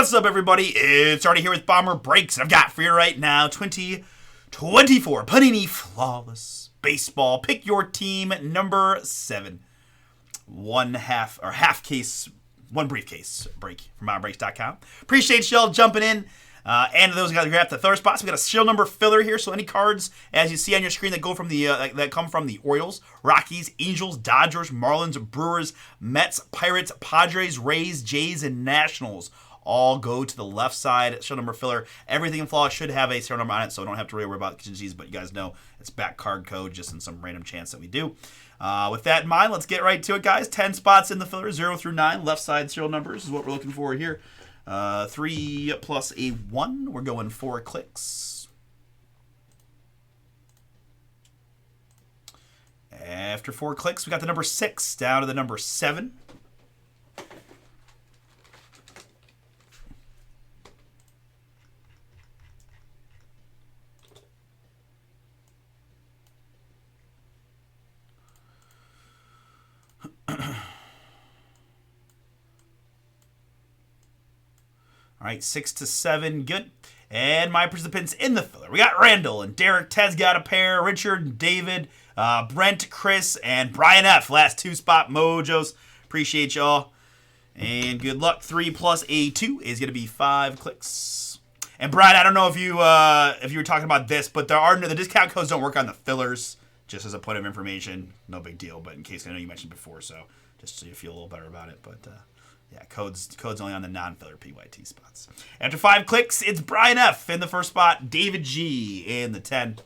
What's up, everybody? It's Artie here with Bomber Breaks, and I've got for you right now 2024 Panini Flawless Baseball. Pick your team number 7. One briefcase break from BomberBreaks.com. Appreciate y'all jumping in. And those guys who have the third spots, we got a serial number filler here. So any cards, as you see on your screen, that go from the that come from the Orioles, Rockies, Angels, Dodgers, Marlins, Brewers, Mets, Pirates, Padres, Rays, Jays, and Nationals all go to the left side. Serial number filler. Everything in Flawless should have a serial number on it, so I don't have to really worry about contingencies. But you guys know it's back card code, just in some random chance that we do. With that in mind, let's get right to it, guys. 10 spots in the filler, 0 through 9. Left side serial numbers is what we're looking for here. 3 plus a 1. We're going 4 clicks. After 4 clicks, we got the number 6 down to the number 7. All right, 6 to 7, good. And my participants in the filler. We got Randall and Derek. Ted's got a pair. Richard and David. Brent, Chris, and Brian F. Last 2 spot mojos. Appreciate y'all. And good luck. 3 plus a 2 is going to be 5 clicks. And Brian, I don't know if you were talking about this, but the discount codes don't work on the fillers. Just as a point of information, no big deal. But in case I know you mentioned before, so just so you feel a little better about it. But yeah, codes only on the non-filler PYT spots. After 5 clicks, it's Brian F. in the first spot, David G. in the 10.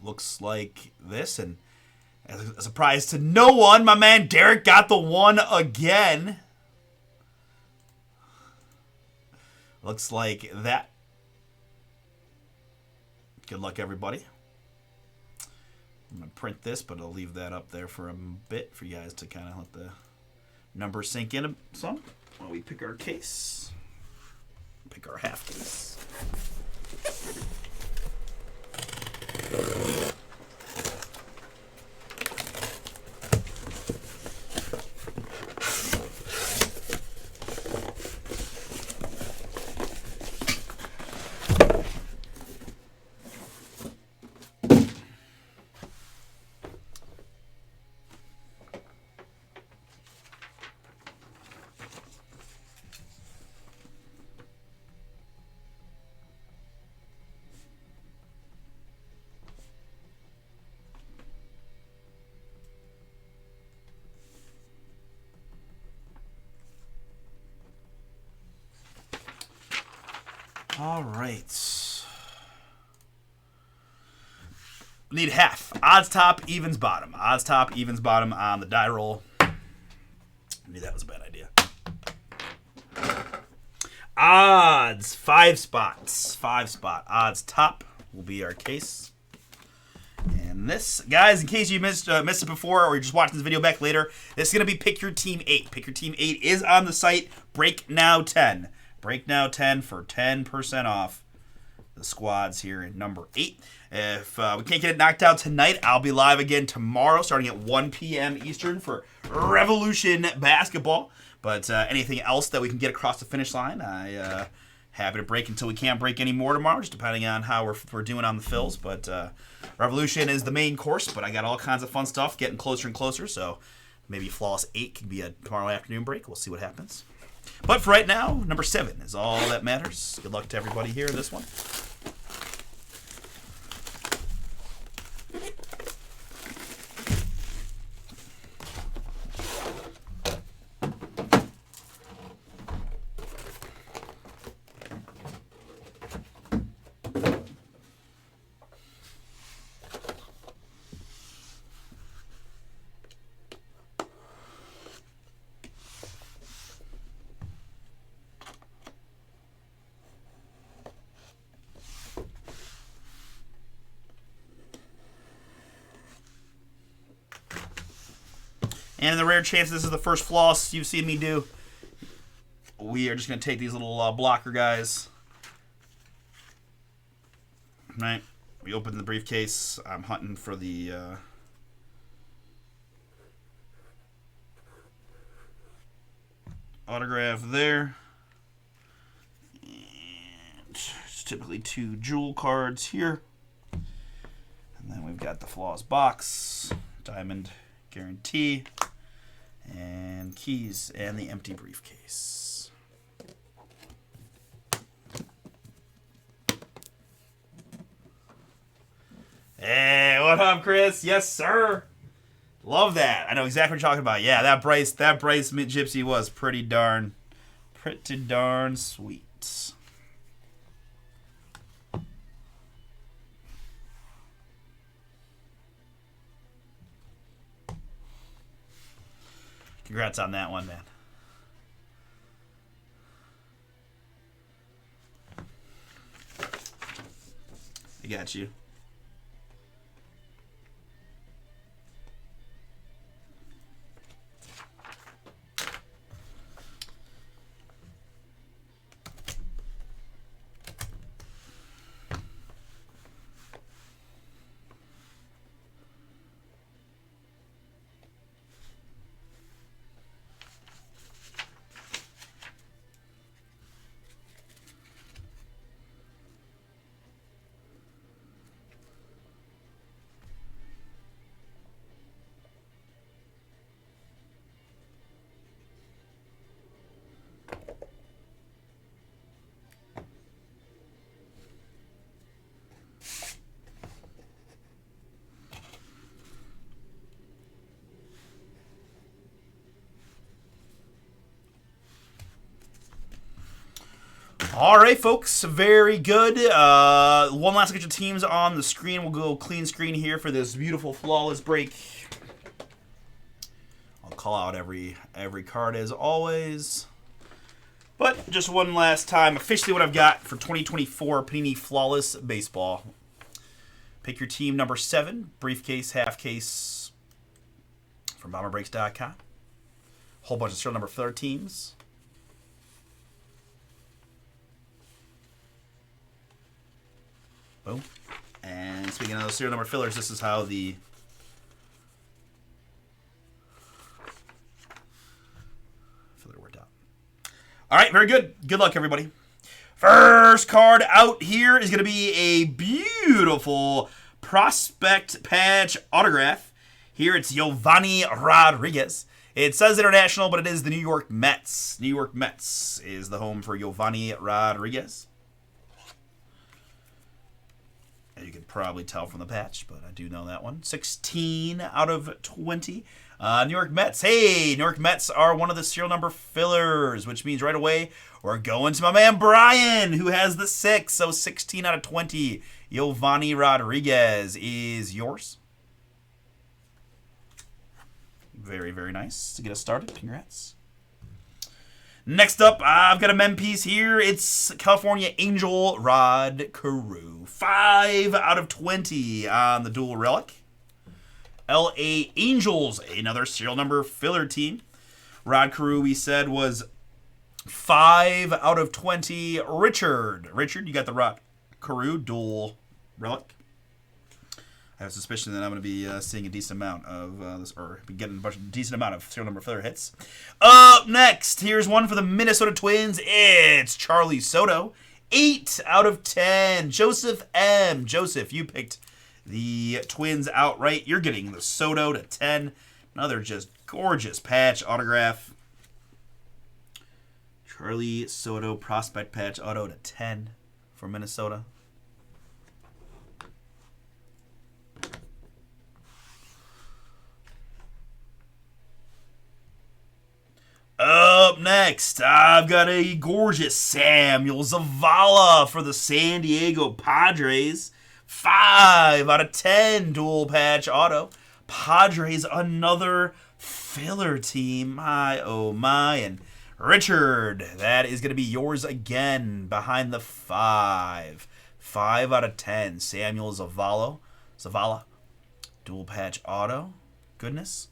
Looks like this, and as a surprise to no one, my man Derek got the 1 again. Looks like that. Good luck, everybody. I'm going to print this, but I'll leave that up there for a bit for you guys to kind of let the numbers sink in some while we pick our case. Pick our half case. All right. Need half. Odds top, evens bottom. Odds top, evens bottom on the die roll. I knew that was a bad idea. Odds, 5 spots. 5 spot. Odds top will be our case. And this, guys, in case you missed it before or you're just watching this video back later, this is going to be Pick Your Team 8. Pick Your Team 8 is on the site. Break Now 10. Break Now 10 for 10% off the squads here in number 8. If we can't get it knocked out tonight, I'll be live again tomorrow starting at 1 p.m. Eastern for Revolution Basketball. But anything else that we can get across the finish line, I happy to break until we can't break any more tomorrow, just depending on how we're doing on the fills. But Revolution is the main course, but I got all kinds of fun stuff getting closer and closer. So maybe Flawless 8 could be a tomorrow afternoon break. We'll see what happens. But for right now, number 7 is all that matters. Good luck to everybody here in this one. And in the rare chance this is the first floss you've seen me do, we are just going to take these little blocker guys. Right? We open the briefcase. I'm hunting for the... autograph there. And it's typically 2 jewel cards here. And then we've got the Flaws box, Diamond Guarantee, and keys, and the empty briefcase. Hey, what up, Chris? Yes, sir. Love that. I know exactly what you're talking about. Yeah, that Bryce Gypsy was pretty darn sweet. Congrats on that one, man. I got you. All right, folks, very good. One last look at your teams on the screen. We'll go clean screen here for this beautiful flawless break. I'll call out every card as always. But just one last time, officially what I've got for 2024 Panini Flawless Baseball. Pick your team number 7, briefcase, half case from BomberBreaks.com. Whole bunch of serial number 3 teams. Boom. And speaking of those serial number fillers, this is how the filler worked out. All right, very good. Good luck, everybody. First card out here is going to be a beautiful prospect patch autograph. Here it's Giovanni Rodriguez. It says international, but it is the New York Mets. New York Mets is the home for Giovanni Rodriguez. You can probably tell from the patch, but I do know that one. 16 out of 20. New York Mets. Hey, New York Mets are one of the serial number fillers, which means right away we're going to my man Brian, who has the 6. So 16 out of 20. Giovanni Rodriguez is yours. Very, very nice to get us started. Congrats. Next up, I've got a mem piece here. It's California Angel Rod Carew. 5 out of 20 on the dual relic. LA Angels, another serial number filler team. Rod Carew, we said, was 5 out of 20. Richard, you got the Rod Carew dual relic. I have a suspicion that I'm going to be seeing a decent amount of this, or getting a decent amount of serial number filler hits. Up next, here's one for the Minnesota Twins. It's Charlie Soto. 8 out of 10. Joseph M. Joseph, you picked the Twins outright. You're getting the Soto to 10. Another just gorgeous patch autograph. Charlie Soto prospect patch auto to 10 for Minnesota. Up next, I've got a gorgeous Samuel Zavala for the San Diego Padres. 5 out of 10 dual patch auto. Padres, another filler team. My, oh my. And Richard, that is going to be yours again behind the 5. 5 out of 10. Samuel Zavala. Dual patch auto. Goodness.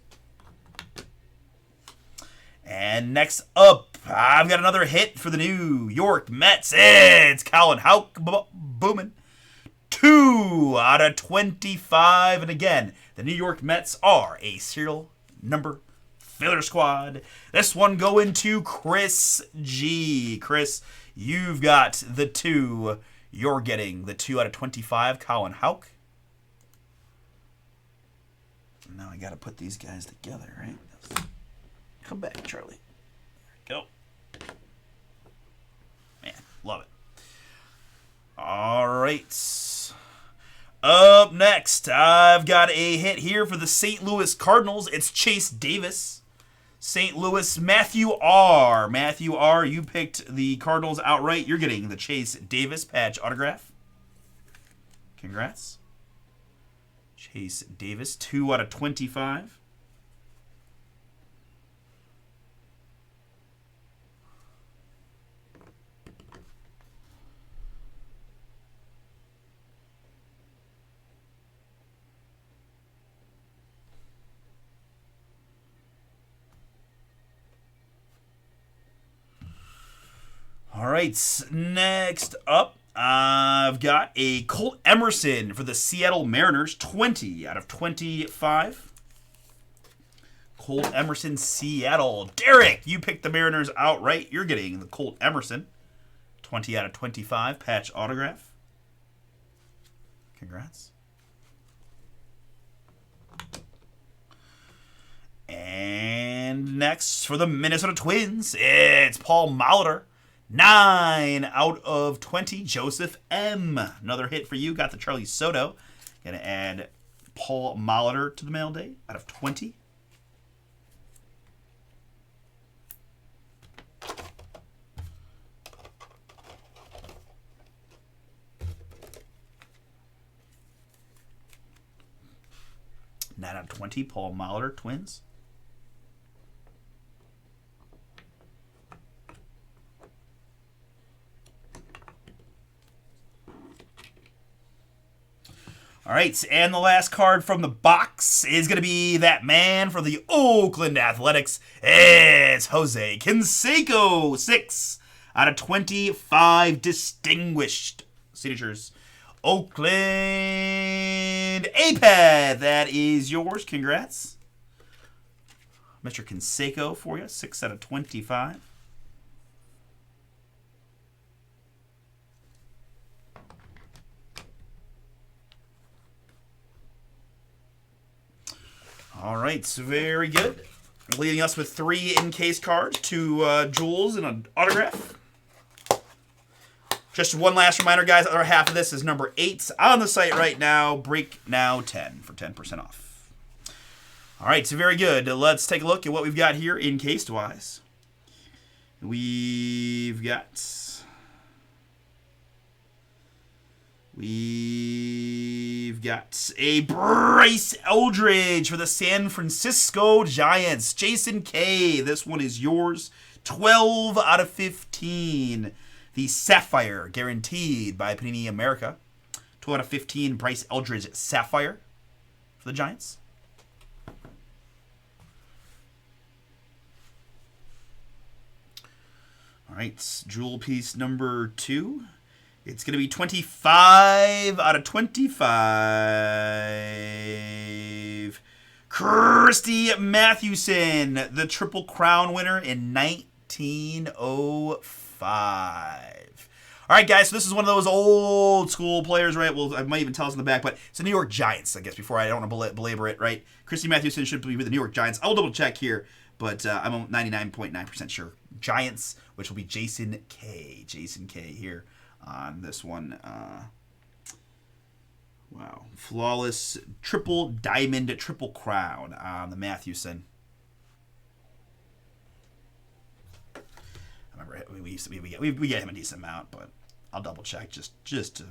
And next up, I've got another hit for the New York Mets. It's Colin Houck booming. 2 out of 25. And again, the New York Mets are a serial number Filler Squad. This one going to Chris G. Chris, you've got the 2. You're getting the 2 out of 25. Colin Houck. Now I got to put these guys together, right? Come back, Charlie. There we go. Man, love it. All right. Up next, I've got a hit here for the St. Louis Cardinals. It's Chase Davis. St. Louis, Matthew R. Matthew R., you picked the Cardinals outright. You're getting the Chase Davis patch autograph. Congrats. Chase Davis, 2 out of 25. All right, next up, I've got a Colt Emerson for the Seattle Mariners, 20 out of 25. Colt Emerson, Seattle. Derek, you picked the Mariners outright. You're getting the Colt Emerson, 20 out of 25, patch autograph. Congrats. And next, for the Minnesota Twins, it's Paul Molitor. 9 out of 20, Joseph M. Another hit for you. Got the Charlie Soto. Gonna add Paul Molitor to the mail day out of 20. Nine out of 20, Paul Molitor, Twins. All right, and the last card from the box is going to be that man for the Oakland Athletics. It's Jose Canseco, 6 out of 25 distinguished signatures. Oakland APAD, that is yours. Congrats. Mr. Canseco for you, 6 out of 25. All right, so very good. Leading us with 3 in-case cards, 2 jewels and an autograph. Just one last reminder, guys, the other half of this is number 8 on the site right now. Break now 10 for 10% off. All right, so very good. Let's take a look at what we've got here in-case-wise. We've got a Bryce Eldridge for the San Francisco Giants. Jason K, this one is yours. 12 out of 15. The Sapphire, guaranteed by Panini America. 12 out of 15, Bryce Eldridge Sapphire for the Giants. All right, jewel piece number 2. It's going to be 25 out of 25. Christy Mathewson, the Triple Crown winner in 1905. All right, guys, so this is one of those old school players, right? Well, I might even tell us in the back, but it's the New York Giants, I guess, before I don't want to belabor it, right? Christy Mathewson should be with the New York Giants. I'll double check here, but I'm 99.9% sure. Giants, which will be Jason K. Jason K here on this one. Wow. Flawless triple diamond triple crown on the Mathewson. I remember we get him a decent amount, but I'll double check just to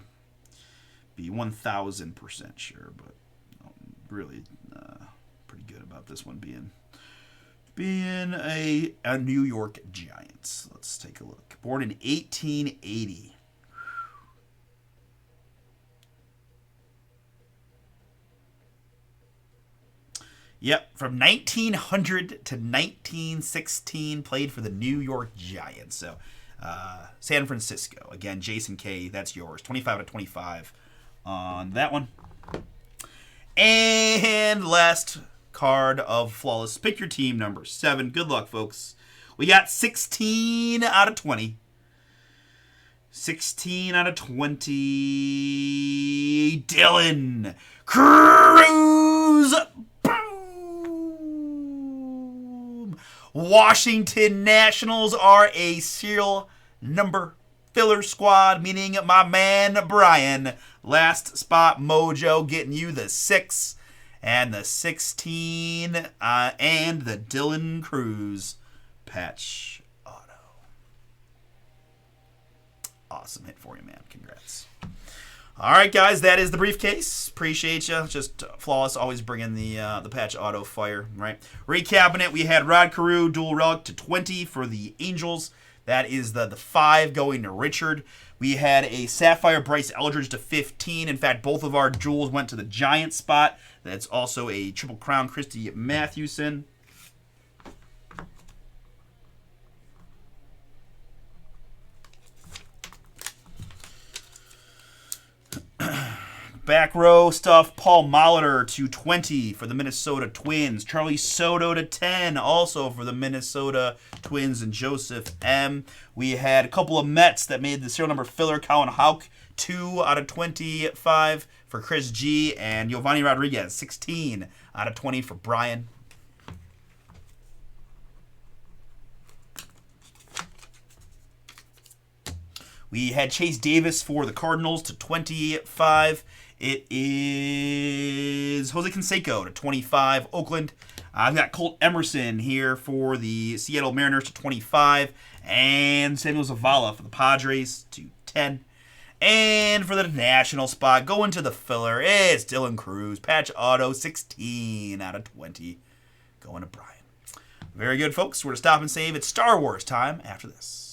be 1,000% sure. But really pretty good about this one being a New York Giants. Let's take a look. Born in 1880. Yep, from 1900 to 1916, played for the New York Giants. So, San Francisco. Again, Jason K, that's yours. 25 out of 25 on that one. And last card of Flawless. Pick your team number 7. Good luck, folks. We got 16 out of 20. 16 out of 20. Dylan Cruz. Boom. Washington Nationals are a serial number filler squad, meaning my man Brian. Last spot mojo getting you the 6 and the 16 and the Dylan Cruz patch auto. Awesome hit for you, man. Congrats. All right, guys, that is the briefcase. Appreciate you. Just Flawless, always bringing the patch auto fire, right? Recapping it, we had Rod Carew, dual relic to 20 for the Angels. That is the 5 going to Richard. We had a Sapphire Bryce Eldridge to 15. In fact, both of our jewels went to the Giant spot. That's also a Triple Crown Christy Mathewson. Back row stuff, Paul Molitor to 20 for the Minnesota Twins. Charlie Soto to 10, also for the Minnesota Twins and Joseph M. We had a couple of Mets that made the serial number filler. Colin Houck, 2 out of 25 for Chris G. And Giovanni Rodriguez, 16 out of 20 for Brian. We had Chase Davis for the Cardinals to 25. It is Jose Canseco to 25, Oakland. I've got Colt Emerson here for the Seattle Mariners to 25. And Samuel Zavala for the Padres to 10. And for the national spot, going to the filler, it's Dylan Cruz. Patch auto, 16 out of 20. Going to Brian. Very good, folks. We're going to stop and save. It's Star Wars time after this.